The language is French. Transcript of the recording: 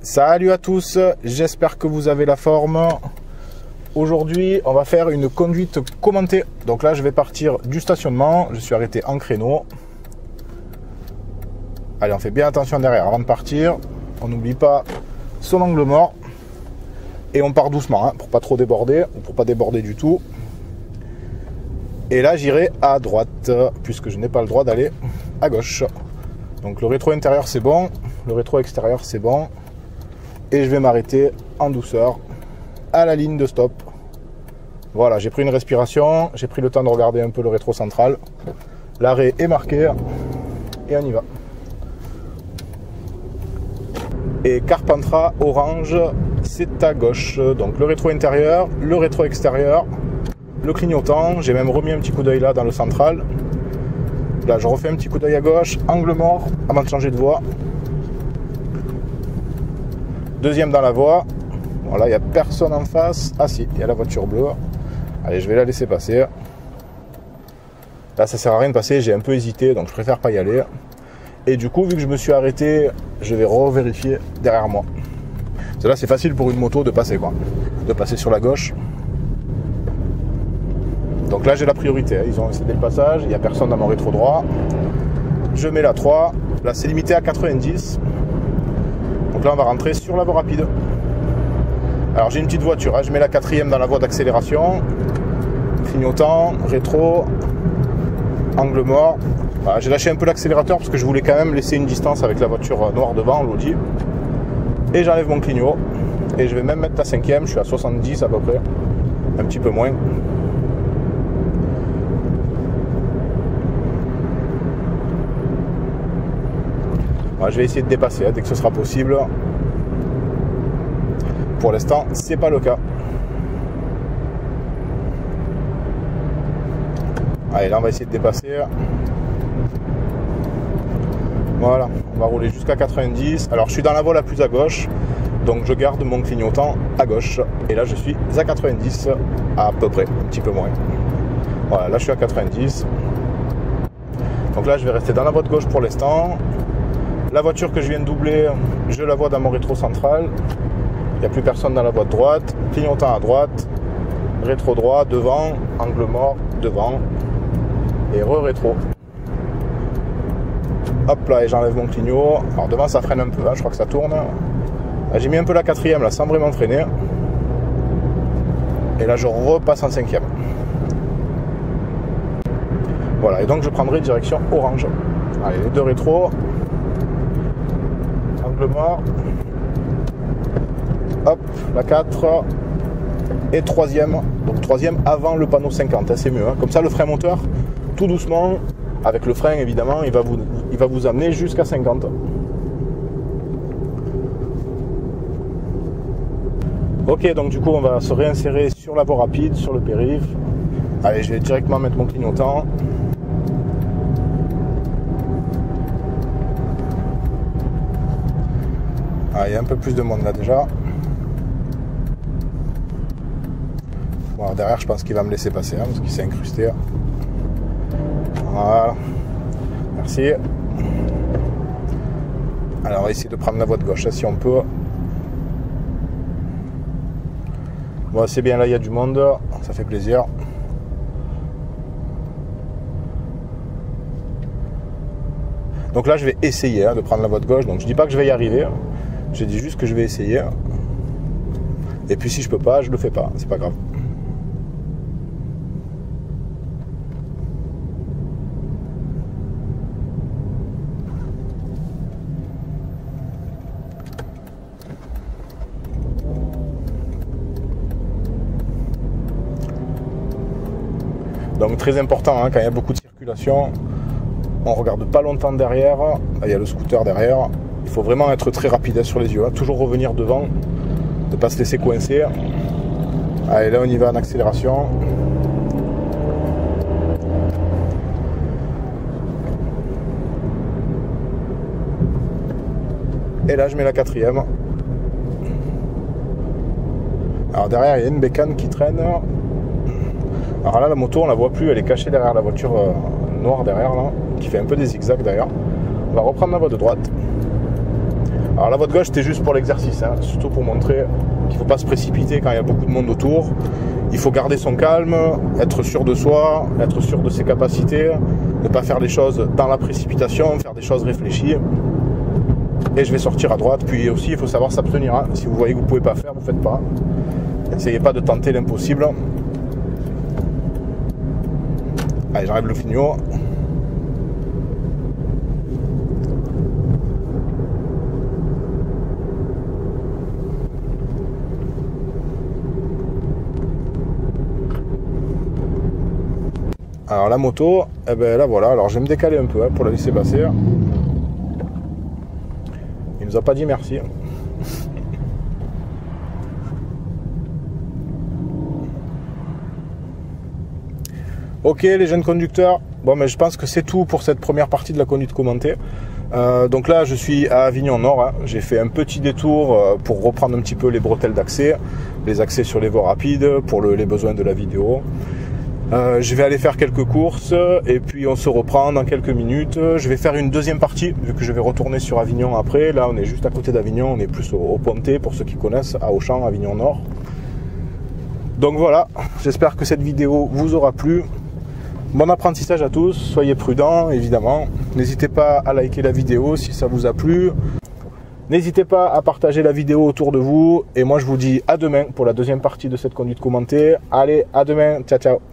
Salut à tous, j'espère que vous avez la forme. Aujourd'hui, on va faire une conduite commentée. Donc là, je vais partir du stationnement. Je suis arrêté en créneau. Allez, on fait bien attention derrière avant de partir. On n'oublie pas son angle mort. Et on part doucement, hein, pour pas trop déborder, ou pour pas déborder du tout. Et là, j'irai à droite, puisque je n'ai pas le droit d'aller à gauche. Donc le rétro intérieur, c'est bon. Le rétro extérieur, c'est bon. Et je vais m'arrêter en douceur à la ligne de stop. Voilà, j'ai pris une respiration, j'ai pris le temps de regarder un peu le rétro central. L'arrêt est marqué et on y va. Et Carpentras orange, c'est à gauche. Donc le rétro intérieur, le rétro extérieur, le clignotant. J'ai même remis un petit coup d'œil là dans le central. Là, je refais un petit coup d'œil à gauche, angle mort avant de changer de voie. Deuxième dans la voie. Voilà, il n'y a personne en face. Ah si, il y a la voiture bleue. Allez, je vais la laisser passer. Là, ça sert à rien de passer. J'ai un peu hésité, donc je préfère pas y aller. Et du coup, vu que je me suis arrêté, je vais revérifier derrière moi. Parce que là, c'est facile pour une moto de passer, quoi. De passer sur la gauche. Donc là, j'ai la priorité. Ils ont cédé le passage. Il n'y a personne dans mon rétro droit. Je mets la 3. Là, c'est limité à 90. Donc là, on va rentrer sur la voie rapide. Alors, j'ai une petite voiture. Hein. Je mets la 4e dans la voie d'accélération. Clignotant, rétro, angle mort. Voilà, j'ai lâché un peu l'accélérateur parce que je voulais quand même laisser une distance avec la voiture noire devant, l'Audi. Et j'enlève mon clignot. Et je vais même mettre la 5e. Je suis à 70 à peu près. Un petit peu moins. Voilà, je vais essayer de dépasser dès que ce sera possible. Pour l'instant, c'est pas le cas. Allez, là, on va essayer de dépasser. Voilà, on va rouler jusqu'à 90. Alors, je suis dans la voie la plus à gauche. Donc, je garde mon clignotant à gauche. Et là, je suis à 90 à peu près, un petit peu moins. Voilà, là, je suis à 90. Donc là, je vais rester dans la voie de gauche pour l'instant. La voiture que je viens de doubler, je la vois dans mon rétro central. Il n'y a plus personne dans la voie de droite. Clignotant à droite. Rétro droit, devant. Angle mort, devant. Et re-rétro. Hop là, et j'enlève mon clignot. Alors devant, ça freine un peu. Hein, je crois que ça tourne. J'ai mis un peu la 4e là, sans vraiment freiner. Et là, je repasse en 5e. Voilà, et donc je prendrai direction orange. Allez, les deux rétros. Mort. Hop, la 4 et 3e. Donc 3e avant le panneau 50, hein, c'est mieux. Hein. Comme ça, le frein moteur, tout doucement, avec le frein évidemment, il va vous amener jusqu'à 50. Ok, donc du coup, on va se réinsérer sur la voie rapide, sur le périph'. Allez, je vais directement mettre mon clignotant. Ah, il y a un peu plus de monde là déjà. Bon, derrière, je pense qu'il va me laisser passer hein, parce qu'il s'est incrusté. Voilà. Merci. Alors, on va essayer de prendre la voie de gauche hein, si on peut. Bon, c'est bien là, il y a du monde. Ça fait plaisir. Donc là, je vais essayer hein, de prendre la voie de gauche. Donc, je dis pas que je vais y arriver. Je dis juste que je vais essayer. Et puis si je peux pas, je le fais pas. C'est pas grave. Donc très important, hein, quand il y a beaucoup de circulation, on regarde pas longtemps derrière. Là, il y a le scooter derrière. Il faut vraiment être très rapide sur les yeux, hein. Toujours revenir devant, ne pas se laisser coincer. Allez, là on y va en accélération. Et là je mets la 4e. Alors derrière il y a une bécane qui traîne. Alors là la moto on la voit plus, elle est cachée derrière la voiture noire derrière là, qui fait un peu des zigzags d'ailleurs. On va reprendre la voie de droite. Alors la voie de gauche c'était juste pour l'exercice, hein, surtout pour montrer qu'il ne faut pas se précipiter quand il y a beaucoup de monde autour. Il faut garder son calme, être sûr de soi, être sûr de ses capacités, ne pas faire les choses dans la précipitation, faire des choses réfléchies. Et je vais sortir à droite, puis aussi il faut savoir s'abstenir. Hein. Si vous voyez que vous ne pouvez pas faire, vous ne faites pas. N'essayez pas de tenter l'impossible. Allez, j'enlève le clignot. Alors la moto, eh ben là voilà, alors je vais me décaler un peu hein, pour la laisser passer. Il nous a pas dit merci. Ok les jeunes conducteurs, bon mais je pense que c'est tout pour cette première partie de la conduite commentée. Donc là je suis à Avignon Nord, hein. J'ai fait un petit détour pour reprendre un petit peu les bretelles d'accès, les accès sur les voies rapides pour les besoins de la vidéo. Je vais aller faire quelques courses et puis on se reprend dans quelques minutes. Je vais faire une deuxième partie vu que je vais retourner sur Avignon après. Là on est juste à côté d'Avignon, on est plus au Pontet pour ceux qui connaissent, à Auchan, Avignon Nord. Donc voilà, j'espère que cette vidéo vous aura plu. Bon apprentissage à tous, soyez prudents évidemment. N'hésitez pas à liker la vidéo si ça vous a plu. N'hésitez pas à partager la vidéo autour de vous. Et moi je vous dis à demain pour la deuxième partie de cette conduite commentée. Allez, à demain, ciao ciao.